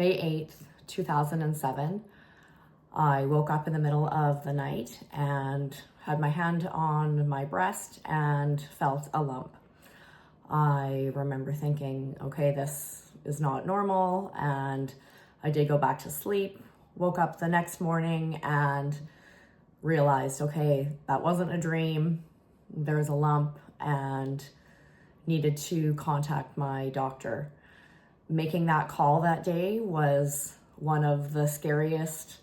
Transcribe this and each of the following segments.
May 8th, 2007. I woke up in the middle of the night and had my hand on my breast and felt a lump. I remember thinking, okay, this is not normal, and I did go back to sleep, woke up the next morning and realized, okay, that wasn't a dream. There was a lump and needed to contact my doctor. Making that call that day was one of the scariest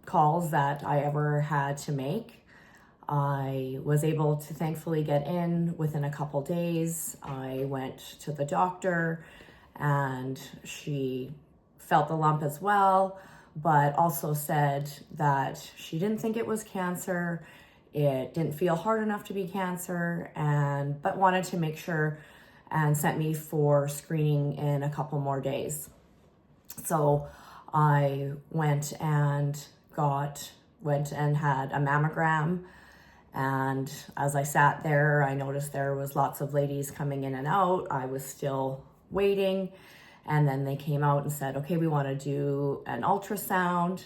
calls that I ever had to make. I was able to thankfully get in within a couple days. I went to the doctor and she felt the lump as well, but also said that she didn't think it was cancer. It didn't feel hard enough to be cancer, but wanted to make sure and sent me for screening in a couple more days. So I went and had a mammogram. And as I sat there, I noticed there was lots of ladies coming in and out. I was still waiting. And then they came out and said, okay, we want to do an ultrasound.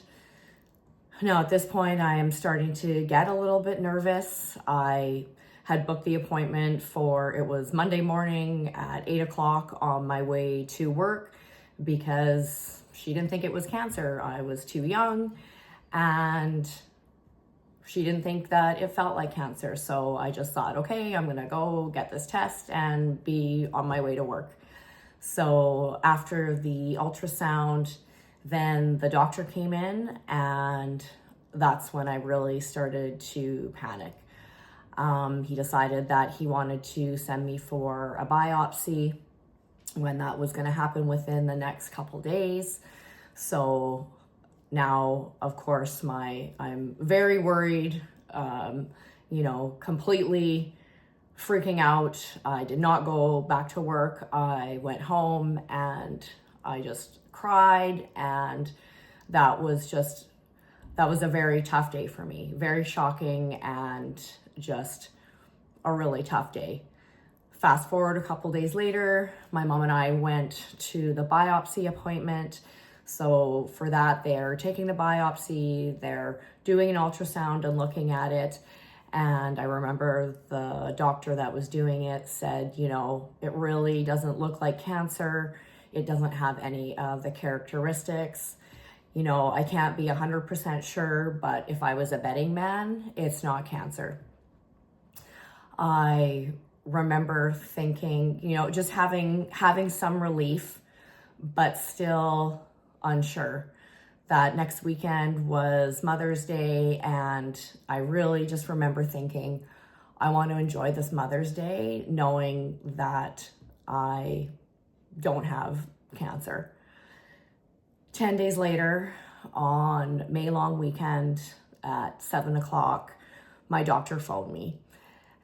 Now, at this point, I am starting to get a little bit nervous. I had booked the appointment it was Monday morning at 8 o'clock on my way to work because she didn't think it was cancer. I was too young and she didn't think that it felt like cancer. So I just thought, okay, I'm gonna go get this test and be on my way to work. So after the ultrasound, then the doctor came in, and that's when I really started to panic. He decided that he wanted to send me for a biopsy when that was gonna happen within the next couple days. So now, of course, I'm very worried, completely freaking out. I did not go back to work. I went home and I just cried, and that was a very tough day for me. Very shocking and just a really tough day. Fast forward a couple days later, my mom and I went to the biopsy appointment. So for that, they're taking the biopsy, they're doing an ultrasound and looking at it. And I remember the doctor that was doing it said, it really doesn't look like cancer. It doesn't have any of the characteristics. I can't be 100% sure, but if I was a betting man, it's not cancer. I remember thinking, just having some relief, but still unsure. That next weekend was Mother's Day, and I really just remember thinking, I want to enjoy this Mother's Day knowing that I don't have cancer. 10 days later, on May long weekend at 7 o'clock, my doctor phoned me,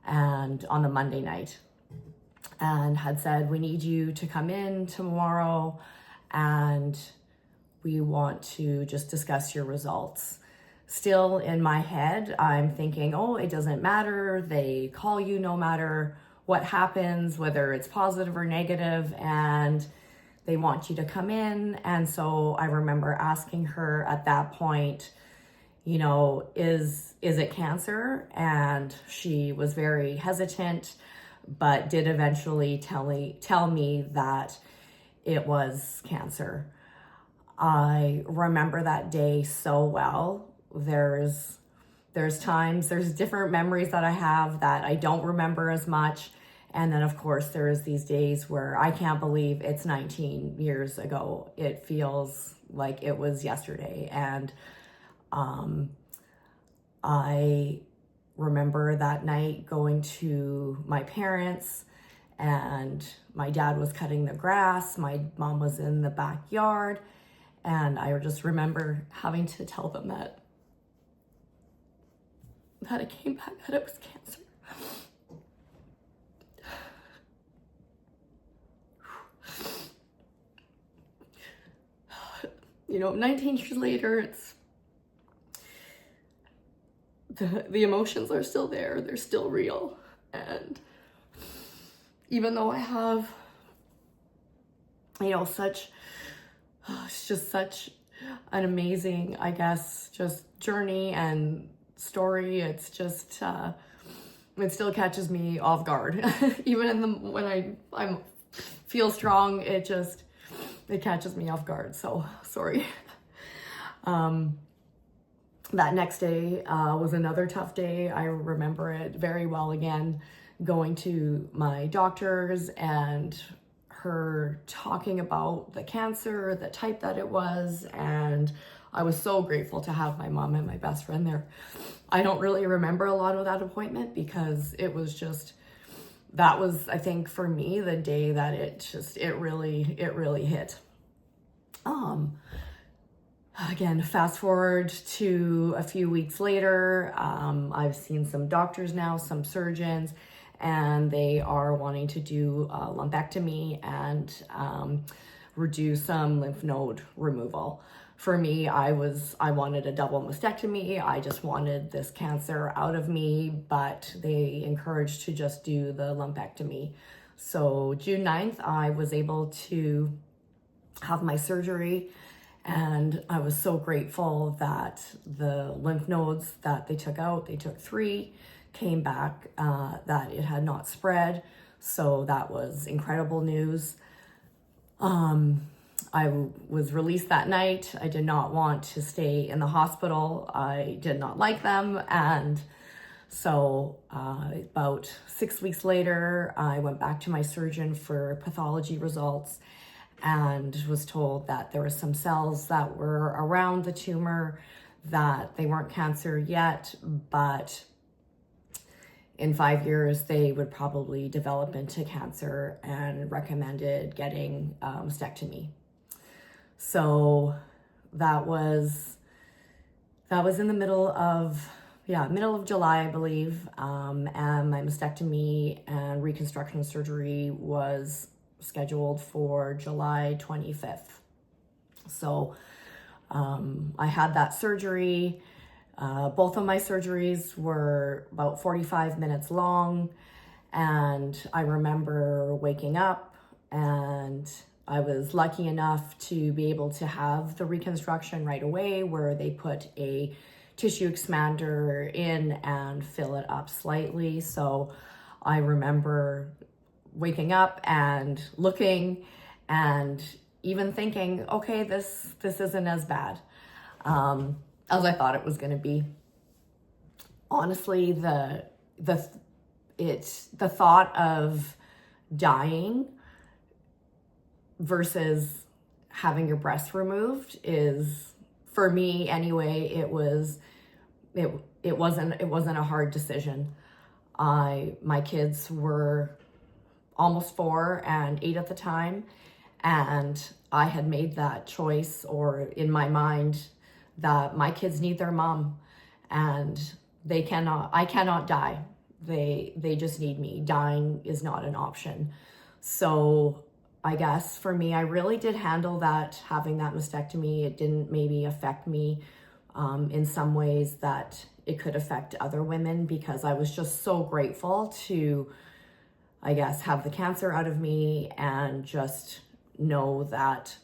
and on the Monday night, and had said, we need you to come in tomorrow and we want to just discuss your results. Still in my head, I'm thinking, oh, it doesn't matter. They call you no matter what happens, whether it's positive or negative, and they want you to come in. And so I remember asking her at that point, is it cancer? And she was very hesitant, but did eventually tell me that it was cancer. I remember that day so well. There's different memories that I have that I don't remember as much. And then of course there's these days where I can't believe it's 19 years ago. It feels like it was yesterday. And I remember that night going to my parents, and my dad was cutting the grass. My mom was in the backyard. And I just remember having to tell them that it came back, that it was cancer. 19 years later, it's the emotions are still there. They're still real. And even though I have, such it's just such an amazing, I guess, just journey and story. It's just, it still catches me off guard. Even when I feel strong, it catches me off guard. So sorry. That next day was another tough day. I remember it very well again, going to my doctors and her talking about the cancer, the type that it was, and I was so grateful to have my mom and my best friend there. I don't really remember a lot of that appointment because it was just, that was, I think for me, the day that it really hit. Again, fast forward to a few weeks later, I've seen some doctors now, some surgeons, and they are wanting to do a lumpectomy and reduce some lymph node removal. For me, I wanted a double mastectomy. I just wanted this cancer out of me, but they encouraged to just do the lumpectomy. So June 9th, I was able to have my surgery. And I was so grateful that the lymph nodes that they took out, they took 3, came back, that it had not spread. So that was incredible news. I was released that night. I did not want to stay in the hospital. I did not like them. And so about 6 weeks later, I went back to my surgeon for pathology results and was told that there were some cells that were around the tumor, that they weren't cancer yet, but in 5 years they would probably develop into cancer, and recommended getting mastectomy. So that was in the middle of July, I believe, and my mastectomy and reconstruction surgery was scheduled for July 25th. So I had that surgery. Both of my surgeries were about 45 minutes long, and I remember waking up, and I was lucky enough to be able to have the reconstruction right away, where they put a tissue expander in and fill it up slightly. So I remember waking up and looking and even thinking, okay, this isn't as bad as I thought it was going to be. Honestly, the thought of dying versus having your breast removed is, for me anyway, it wasn't a hard decision. My kids were almost 4 and 8 at the time, and I had made that choice, or in my mind, that my kids need their mom, and I cannot die. They just need me. Dying is not an option. So I guess for me, I really did handle that, having that mastectomy. It didn't maybe affect me in some ways that it could affect other women, because I was just so grateful to, I guess, have the cancer out of me and just know that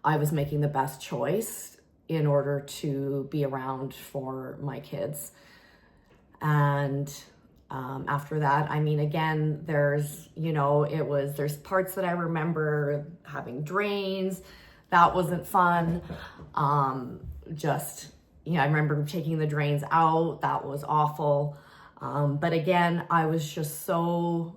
I was making the best choice in order to be around for my kids. And after that, I mean, again, there's parts that I remember having drains. That wasn't fun. I remember taking the drains out. That was awful. But again, I was just so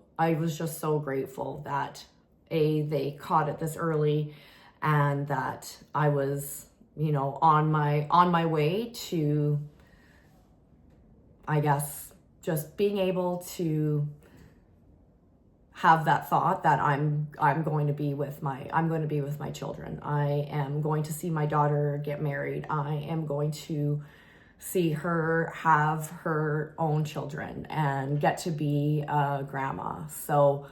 grateful that they caught it this early, and that I was, on my way to, I guess, just being able to have that thought that I'm going to be with my children. I am going to see my daughter get married. I am going to see her have her own children and get to be a grandma. So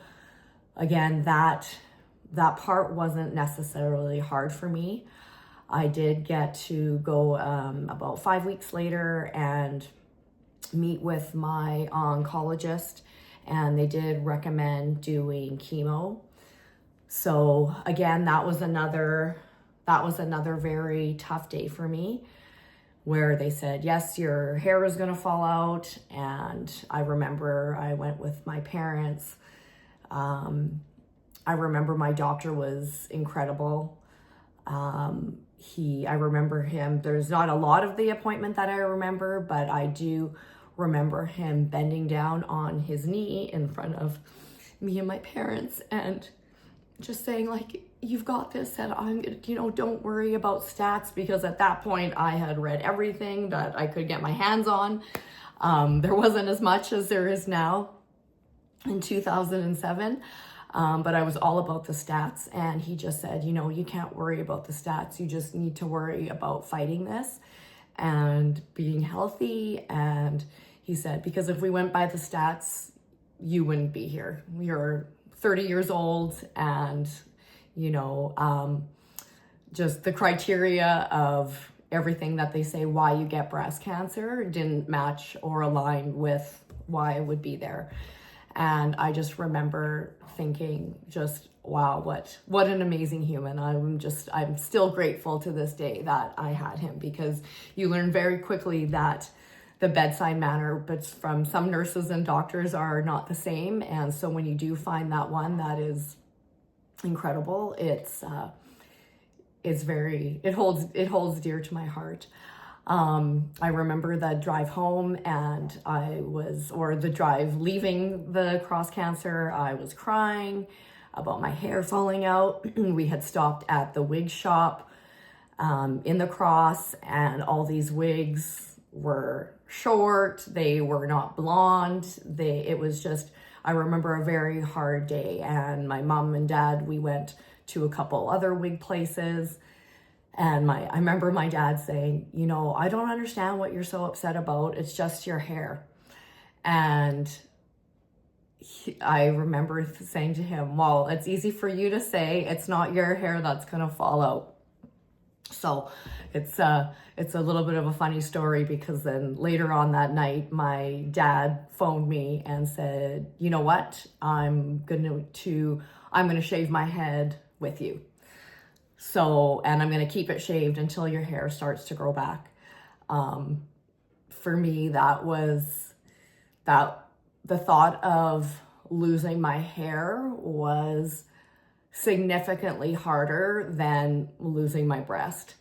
again, that part wasn't necessarily hard for me. I did get to go about 5 weeks later and meet with my oncologist, and they did recommend doing chemo. So again, that was another very tough day for me, where they said, yes, your hair is going to fall out. And I remember I went with my parents. I remember my doctor was incredible. I remember him, there's not a lot of the appointment that I remember, but I do remember him bending down on his knee in front of me and my parents and just saying, like, you've got this, and don't worry about stats, because at that point I had read everything that I could get my hands on. There wasn't as much as there is now in 2007. But I was all about the stats, and he just said, you can't worry about the stats. You just need to worry about fighting this and being healthy. And he said, because if we went by the stats, you wouldn't be here. You're 30 years old, and, just the criteria of everything that they say why you get breast cancer didn't match or align with why I would be there. And I just remember thinking, just, wow, what an amazing human. I'm still grateful to this day that I had him, because you learn very quickly that the bedside manner, but from some nurses and doctors, are not the same. And so when you do find that one that is incredible, it holds dear to my heart. I remember the drive home, and the drive leaving the cross cancer, I was crying about my hair falling out. We had stopped at the wig shop in the cross, and all these wigs were short. They were not blonde. I remember a very hard day, and my mom and dad, we went to a couple other wig places. And I remember my dad saying, I don't understand what you're so upset about. It's just your hair. And I remember saying to him, well, it's easy for you to say, it's not your hair that's going to fall out. So it's a little bit of a funny story, because then later on that night, my dad phoned me and said, you know what? I'm going to shave my head with you. So, and I'm going to keep it shaved until your hair starts to grow back. For me, the thought of losing my hair was significantly harder than losing my breast.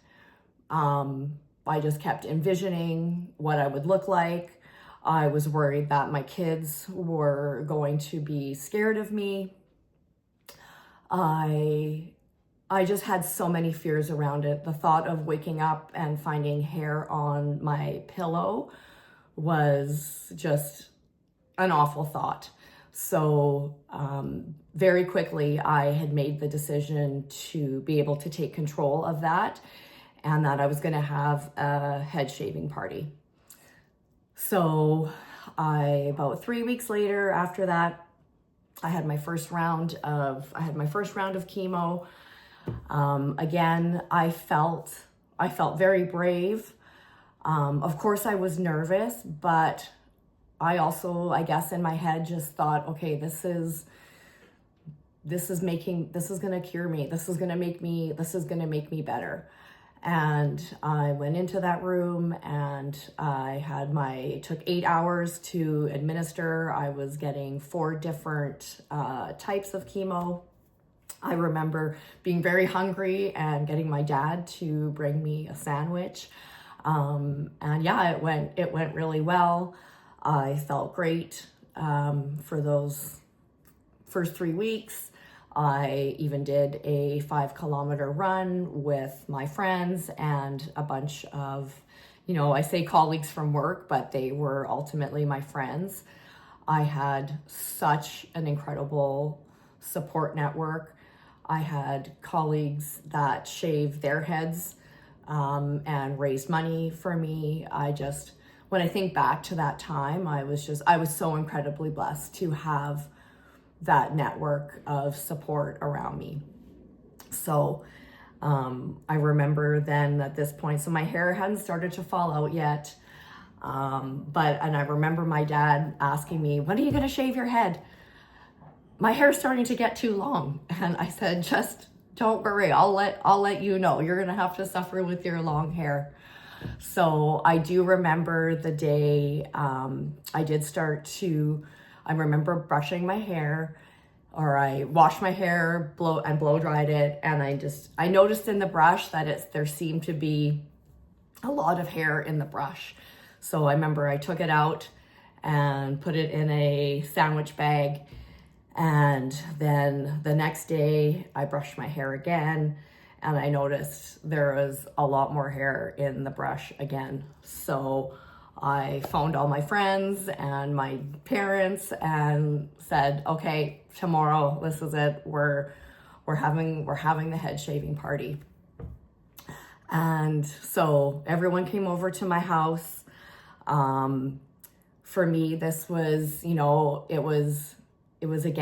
I just kept envisioning what I would look like. I was worried that my kids were going to be scared of me. I just had so many fears around it. The thought of waking up and finding hair on my pillow was just an awful thought. So very quickly, I had made the decision to be able to take control of that, and that I was going to have a head shaving party. So about 3 weeks later, after that, I had my first round of chemo. Again, I felt very brave. Of course I was nervous, but I also, I guess in my head, just thought, okay, this is going to cure me. This is going to make me better. And I went into that room, and it took 8 hours to administer. I was getting 4 different types of chemo. I remember being very hungry and getting my dad to bring me a sandwich. And yeah, it went really well. I felt great for those first 3 weeks. I even did a 5-kilometer run with my friends and a bunch of, I say colleagues from work, but they were ultimately my friends. I had such an incredible support network. I had colleagues that shaved their heads and raised money for me. When I think back to that time, I was so incredibly blessed to have that network of support around me. So I remember then at this point, so my hair hadn't started to fall out yet. And I remember my dad asking me, when are you going to shave your head? my hair's starting to get too long. And I said, just don't worry. I'll let you know. You're going to have to suffer with your long hair. So I do remember the day I remember brushing my hair, or I washed my hair, blow dried it. And I noticed in the brush that there seemed to be a lot of hair in the brush. So I remember I took it out and put it in a sandwich bag. And then the next day I brushed my hair again, and I noticed there was a lot more hair in the brush again. So I phoned all my friends and my parents and said, okay, tomorrow, this is it. We're having the head shaving party. And so everyone came over to my house. For me, this was, it was a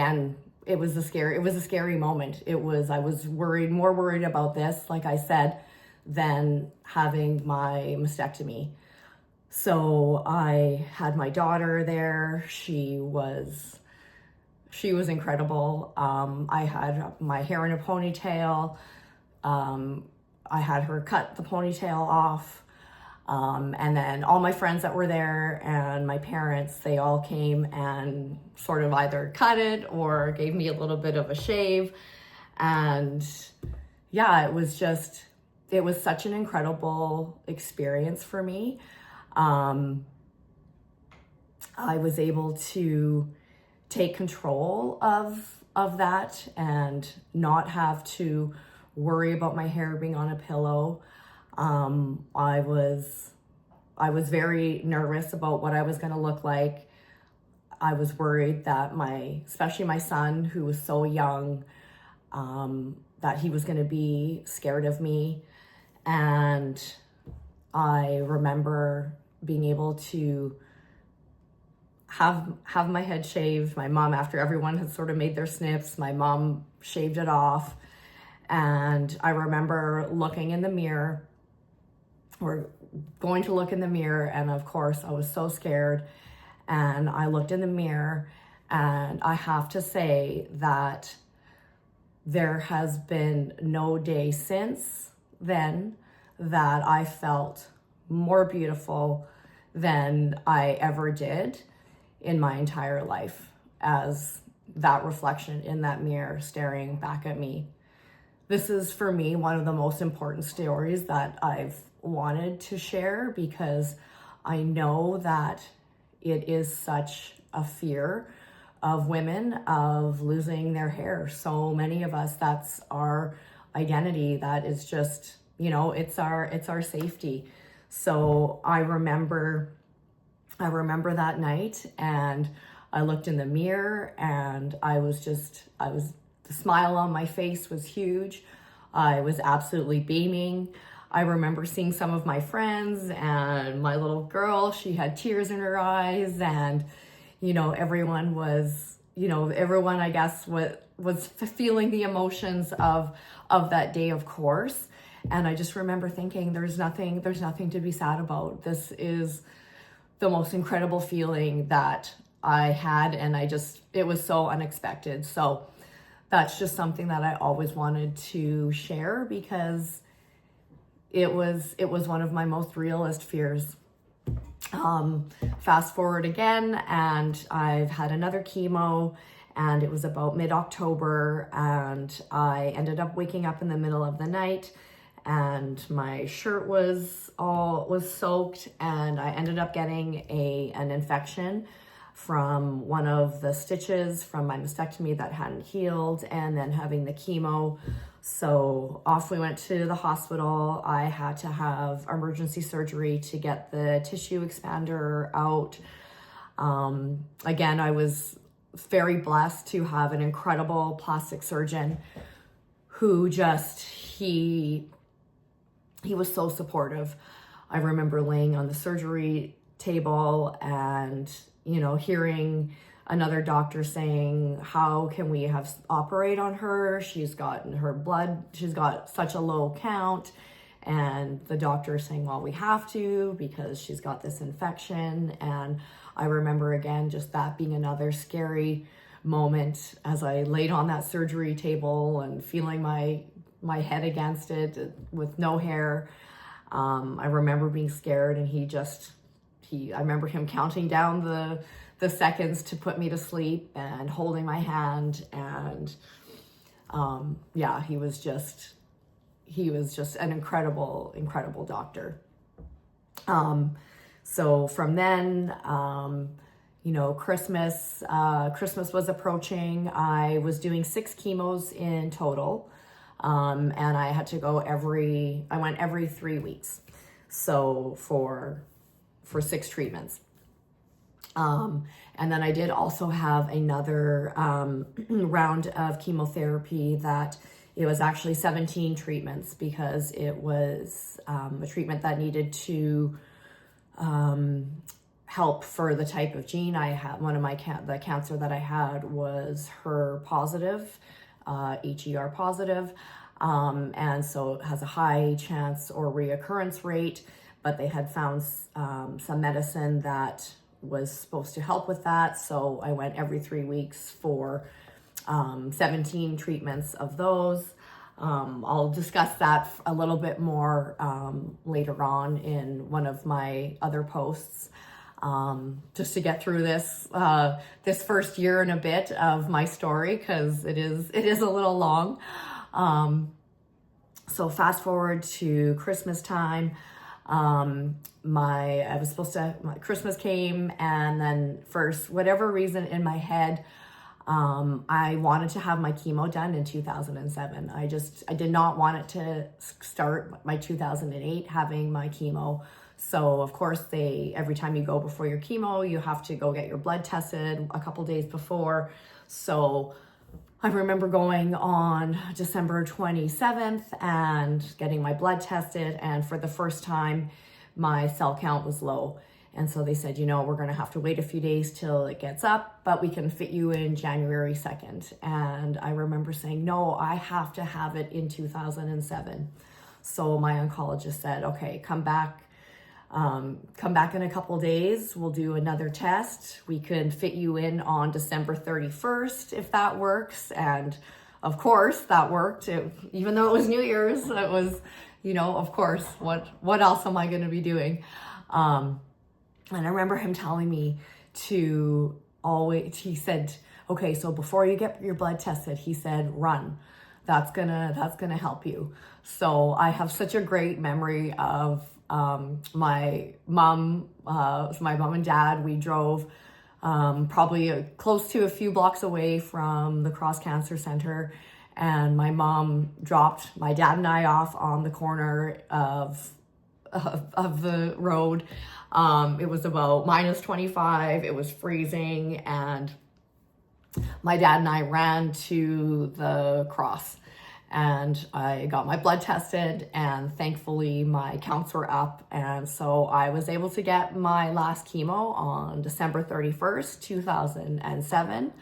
scary moment. I was more worried about this, like I said, than having my mastectomy. So I had my daughter there. She was incredible. I had my hair in a ponytail. I had her cut the ponytail off. And then all my friends that were there and my parents, they all came and sort of either cut it or gave me a little bit of a shave. And yeah, it was such an incredible experience for me. I was able to take control of that and not have to worry about my hair being on a pillow. I was very nervous about what I was going to look like. I was worried that especially my son, who was so young, that he was going to be scared of me. And I remember being able to have my head shaved. My mom, after everyone had sort of made their snips, my mom shaved it off. And I remember looking in the mirror, or going to look in the mirror, and of course I was so scared. And I looked in the mirror, and I have to say that there has been no day since then that I felt more beautiful than I ever did in my entire life, as that reflection in that mirror staring back at me. This is, for me, one of the most important stories that I've wanted to share, because I know that it is such a fear of women of losing their hair. So many of us, that's our identity. That is just, it's our safety. So I remember that night, and I looked in the mirror, and the smile on my face was huge. I was absolutely beaming. I remember seeing some of my friends, and my little girl, she had tears in her eyes, and, everyone I guess was feeling the emotions of that day, of course. And I just remember thinking, there's nothing to be sad about. This is the most incredible feeling that I had, and it was so unexpected. So that's just something that I always wanted to share, because it was one of my most realist fears. Fast forward again, and I've had another chemo, and it was about mid-October, and I ended up waking up in the middle of the night, and my shirt was soaked, and I ended up getting an infection from one of the stitches from my mastectomy that hadn't healed, and then having the chemo. So off we went to the hospital. I had to have emergency surgery to get the tissue expander out. Again, I was very blessed to have an incredible plastic surgeon who he was so supportive. I remember laying on the surgery table and, hearing another doctor saying, how can we operate on her? She's got such a low count. And the doctor saying, well, we have to, because she's got this infection. And I remember, again, just that being another scary moment as I laid on that surgery table and feeling my head against it with no hair. I remember being scared, and I remember him counting down the seconds to put me to sleep and holding my hand. And yeah, he was just an incredible doctor. So from then, Christmas was approaching. I was doing 6 chemos in total. And I had to go I went every 3 weeks. So for 6 treatments. And then I did also have another round of chemotherapy that it was actually 17 treatments, because it was a treatment that needed to help for the type of gene I had. One of the cancer that I had was HER positive, HER positive. And so it has a high chance or reoccurrence rate, but they had found some medicine that was supposed to help with that. So I went every 3 weeks for 17 treatments of those. I'll discuss that a little bit more later on in one of my other posts, just to get through this first year and a bit of my story, because it is a little long. So fast forward to Christmas time. Christmas came, and then for whatever reason in my head, I wanted to have my chemo done in 2007. I did not want it to start my 2008 having my chemo. So of course every time you go before your chemo, you have to go get your blood tested a couple days before. So I remember going on December 27th and getting my blood tested, and for the first time, my cell count was low. And so they said, we're going to have to wait a few days till it gets up, but we can fit you in January 2nd. And I remember saying, no, I have to have it in 2007. So my oncologist said, okay, come back in a couple days. We'll do another test. We could fit you in on December 31st if that works. And of course that worked. Even though it was New Year's, it was, of course, what else am I going to be doing? And I remember him telling me he said, okay, so before you get your blood tested, he said, run. That's gonna help you. So I have such a great memory of my mom and dad. We drove probably close to a few blocks away from the Cross Cancer Center, and my mom dropped my dad and I off on the corner of the road. It was about -25. It was freezing, and my dad and I ran to the cross, and I got my blood tested, and thankfully my counts were up. And so I was able to get my last chemo on December 31st, 2007.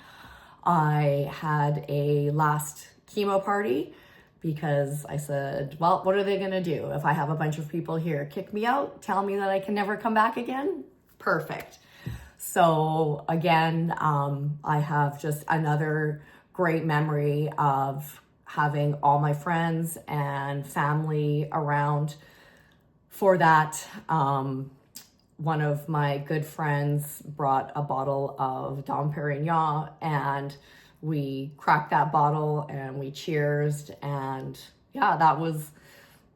I had a last chemo party, because I said, well, what are they gonna do if I have a bunch of people here? Kick me out? Tell me that I can never come back again? Perfect. So again, I have just another great memory of having all my friends and family around for that. One of my good friends brought a bottle of Dom Perignon, and we cracked that bottle and we cheersed, and yeah, that was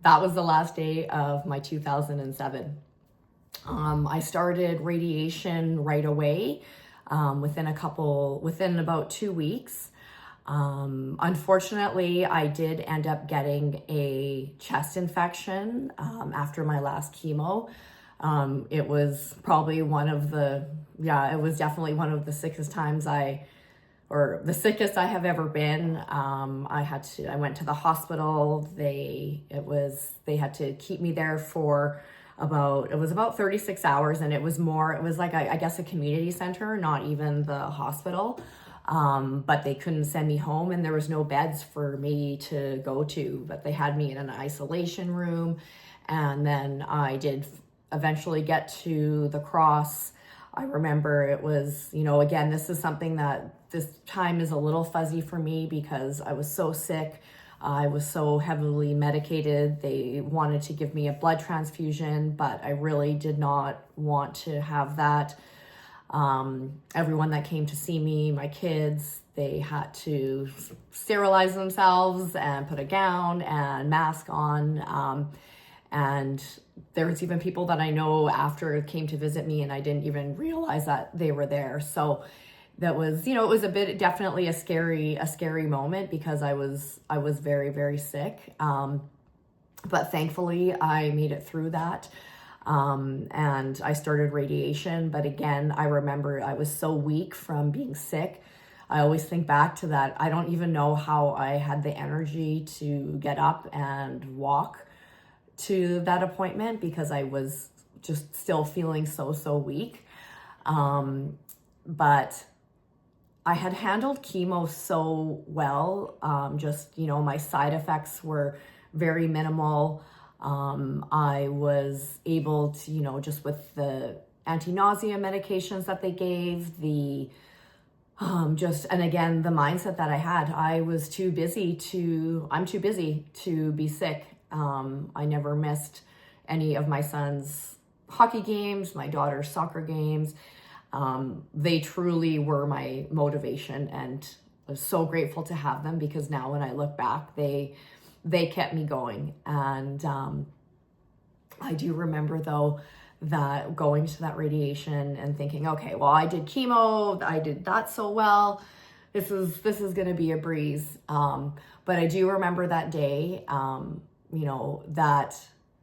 the last day of my 2007. I started radiation right away, within about 2 weeks. Unfortunately, I did end up getting a chest infection after my last chemo. It was probably it was definitely one of the sickest times the sickest I have ever been. I went to the hospital. They had to keep me there for about 36 hours, and it was like I guess a community center, not even the hospital. But they couldn't send me home, and there was no beds for me to go to, but they had me in an isolation room. And then I did eventually get to the cross I remember it was, again, this is something that this time is a little fuzzy for me because I was so sick. I was so heavily medicated. They wanted to give me a blood transfusion, but I really did not want to have that. Everyone that came to see me, my kids, they had to sterilize themselves and put a gown and mask on. And there was even people that I know after came to visit me and I didn't even realize that they were there. So that was, it was definitely a scary moment because I was very, very sick. But thankfully I made it through that. And I started radiation. But again, I remember I was so weak from being sick. I always think back to that. I don't even know how I had the energy to get up and walk to that appointment because I was just still feeling so weak. But I had handled chemo so well. My side effects were very minimal. I was able to, just with the anti-nausea medications that they gave, and again, the mindset that I had, I'm too busy to be sick. I never missed any of my son's hockey games, my daughter's soccer games. They truly were my motivation, and I was so grateful to have them because now when I look back, they kept me going. And I do remember though that going to that radiation and thinking, okay, well, I did chemo, I did that so well. This is going to be a breeze. But I do remember that day, that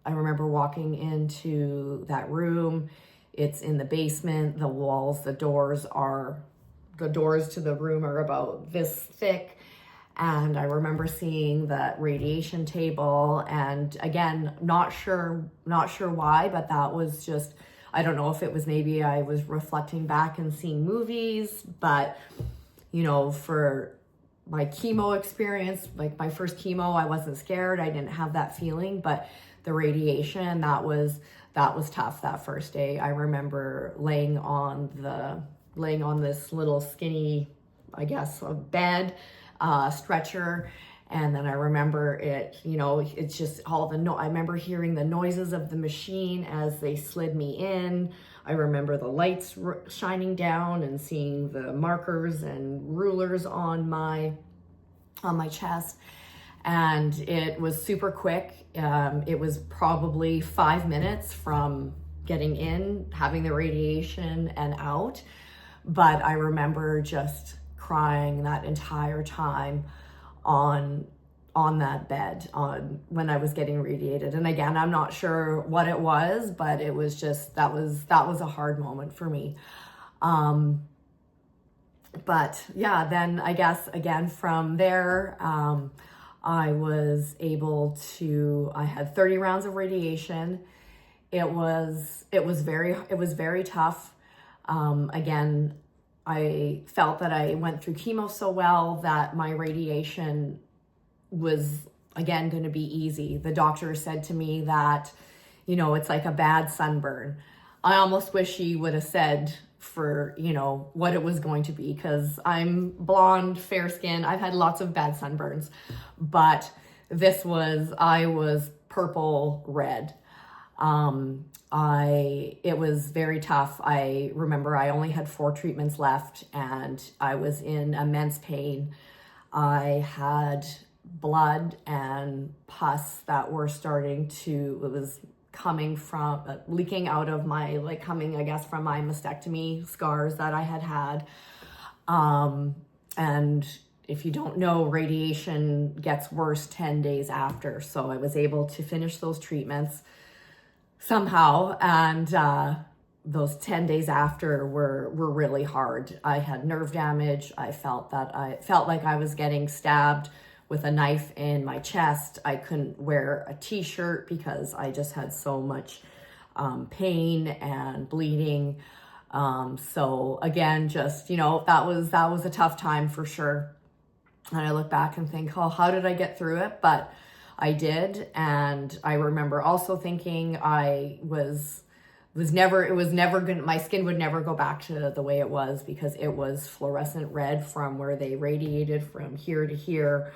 I remember walking into that room. It's in the basement, the walls, the doors to the room are about this thick. And I remember seeing that radiation table, and again, not sure why, but that was just, I don't know if it was maybe I was reflecting back and seeing movies, but for my chemo experience, like my first chemo, I wasn't scared. I didn't have that feeling, but the radiation, that was tough that first day. I remember laying on this little skinny, I guess, a bed, stretcher. And then I remember it, it's just I remember hearing the noises of the machine as they slid me in. I remember the lights shining down and seeing the markers and rulers on my chest. And it was super quick. It was probably 5 minutes from getting in, having the radiation and out. But I remember just crying that entire time on that bed when I was getting radiated. And again, I'm not sure what it was, but it was just, that was a hard moment for me. But yeah, then I guess again from there, I was able to, I had 30 rounds of radiation. It was very tough. Again, I felt that I went through chemo so well that my radiation was again going to be easy. The doctor said to me that, it's like a bad sunburn. I almost wish he would have said for, what it was going to be, because I'm blonde, fair skin. I've had lots of bad sunburns, but I was purple red. It was very tough. I remember I only had 4 treatments left and I was in immense pain. I had blood and pus that were it was coming from, leaking out of my, coming, I guess, from my mastectomy scars that I had. And if you don't know, radiation gets worse 10 days after. So I was able to finish those treatments somehow. And those 10 days after were really hard. I had nerve damage. I felt like I was getting stabbed with a knife in my chest. I couldn't wear a t-shirt because I just had so much pain and bleeding. So again, just, that was a tough time for sure. And I look back and think, oh, how did I get through it? But I did. And I remember also thinking it was never gonna, my skin would never go back to the way it was, because it was fluorescent red from where they radiated from here to here.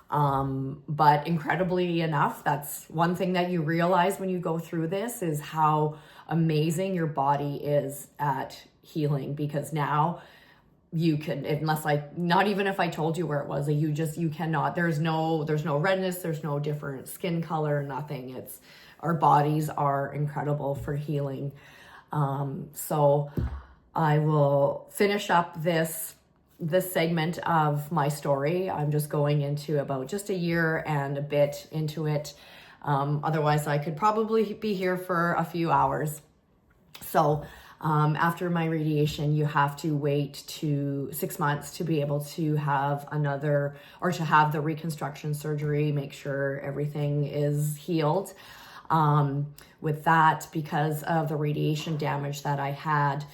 But incredibly enough, that's one thing that you realize when you go through this, is how amazing your body is at healing. Because now you can, not even if I told you where it was, you cannot, there's no redness, there's no different skin color, nothing. Our bodies are incredible for healing. So I will finish up this segment of my story. I'm just going into about just a year and a bit into it. Otherwise I could probably be here for a few hours. So after my radiation, you have to wait 6 months to be able to have to have the reconstruction surgery, make sure everything is healed. With that, because of the radiation damage that I had,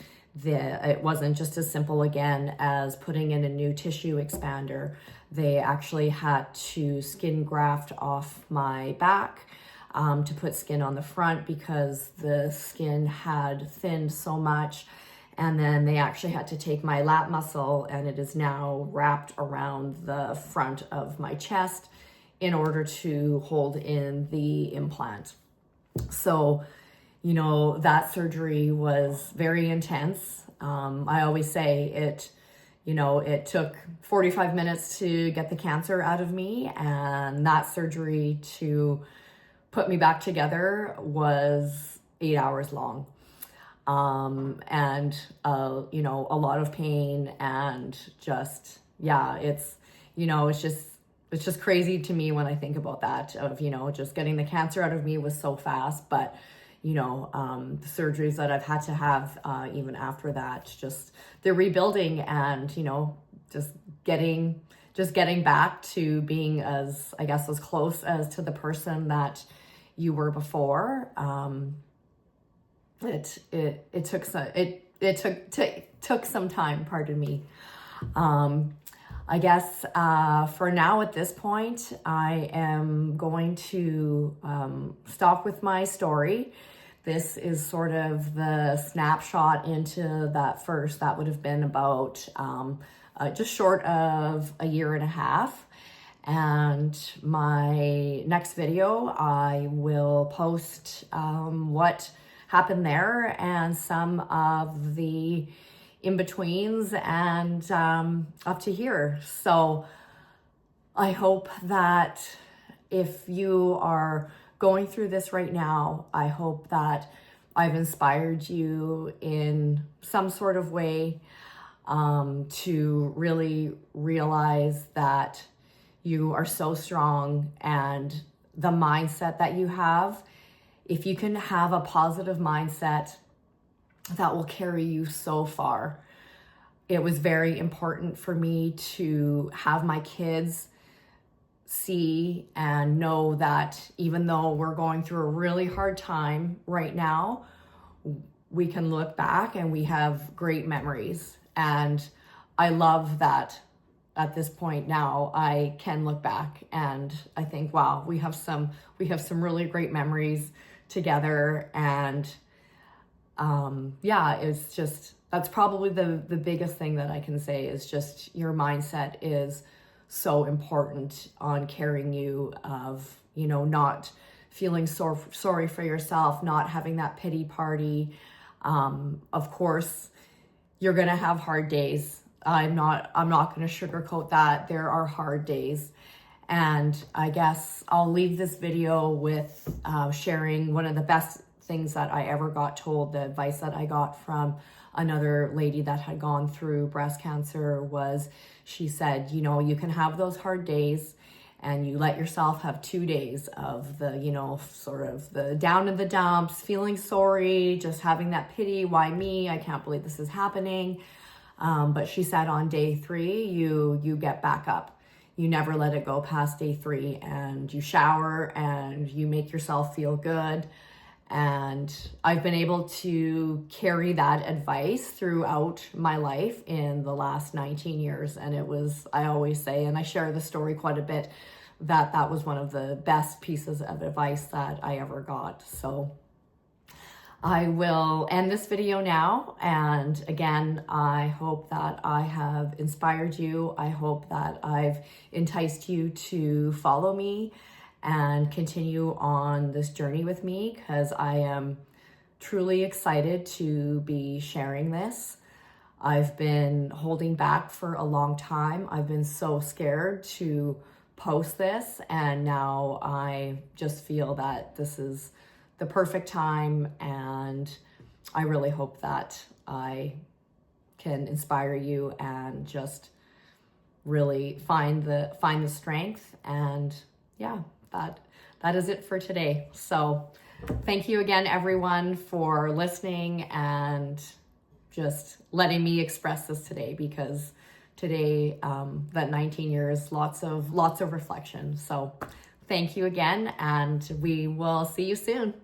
it wasn't just as simple again as putting in a new tissue expander. They actually had to skin graft off my back to put skin on the front, because the skin had thinned so much. And then they actually had to take my lat muscle, and it is now wrapped around the front of my chest in order to hold in the implant. So, that surgery was very intense. I always say it took 45 minutes to get the cancer out of me, and that surgery to put me back together was 8 hours long. And a lot of pain, and just, it's just crazy to me when I think about that, of, just getting the cancer out of me was so fast. But, the surgeries that I've had to have, even after that, just the rebuilding, and, just getting back to being as close as to the person that you were before. It took some time, pardon me. I guess for now, at this point, I am going to stop with my story. This is sort of the snapshot into that would have been about just short of a year and a half. And my next video, I will post what happened there, and some of the in-betweens, and up to here. So I hope that if you are going through this right now, I hope that I've inspired you in some sort of way to really realize that you are so strong, and the mindset that you have, if you can have a positive mindset, that will carry you so far. It was very important for me to have my kids see and know that even though we're going through a really hard time right now, we can look back and we have great memories. And I love that at this point now I can look back and I think, wow, we have some really great memories together. And it's just, that's probably the biggest thing that I can say, is just your mindset is so important on carrying you, of, not feeling sorry for yourself, not having that pity party. Of course, you're going to have hard days. I'm not going to sugarcoat that. There are hard days. And I guess I'll leave this video with sharing one of the best things that I ever got told. The advice that I got from another lady that had gone through breast cancer was, she said, you can have those hard days, and you let yourself have 2 days of the, sort of the down in the dumps, feeling sorry, just having that pity. Why me? I can't believe this is happening. But she said on day 3, you get back up. You never let it go past day 3, and you shower and you make yourself feel good. And I've been able to carry that advice throughout my life in the last 19 years. And it was, I always say, and I share the story quite a bit, that was one of the best pieces of advice that I ever got. So I will end this video now. And again, I hope that I have inspired you. I hope that I've enticed you to follow me and continue on this journey with me, because I am truly excited to be sharing this. I've been holding back for a long time. I've been so scared to post this, and now I just feel that this is the perfect time, and I really hope that I can inspire you and just really find the strength. And yeah, that is it for today. So thank you again, everyone, for listening and just letting me express this today, because today, that 19 years, lots of reflection. So thank you again, and we will see you soon.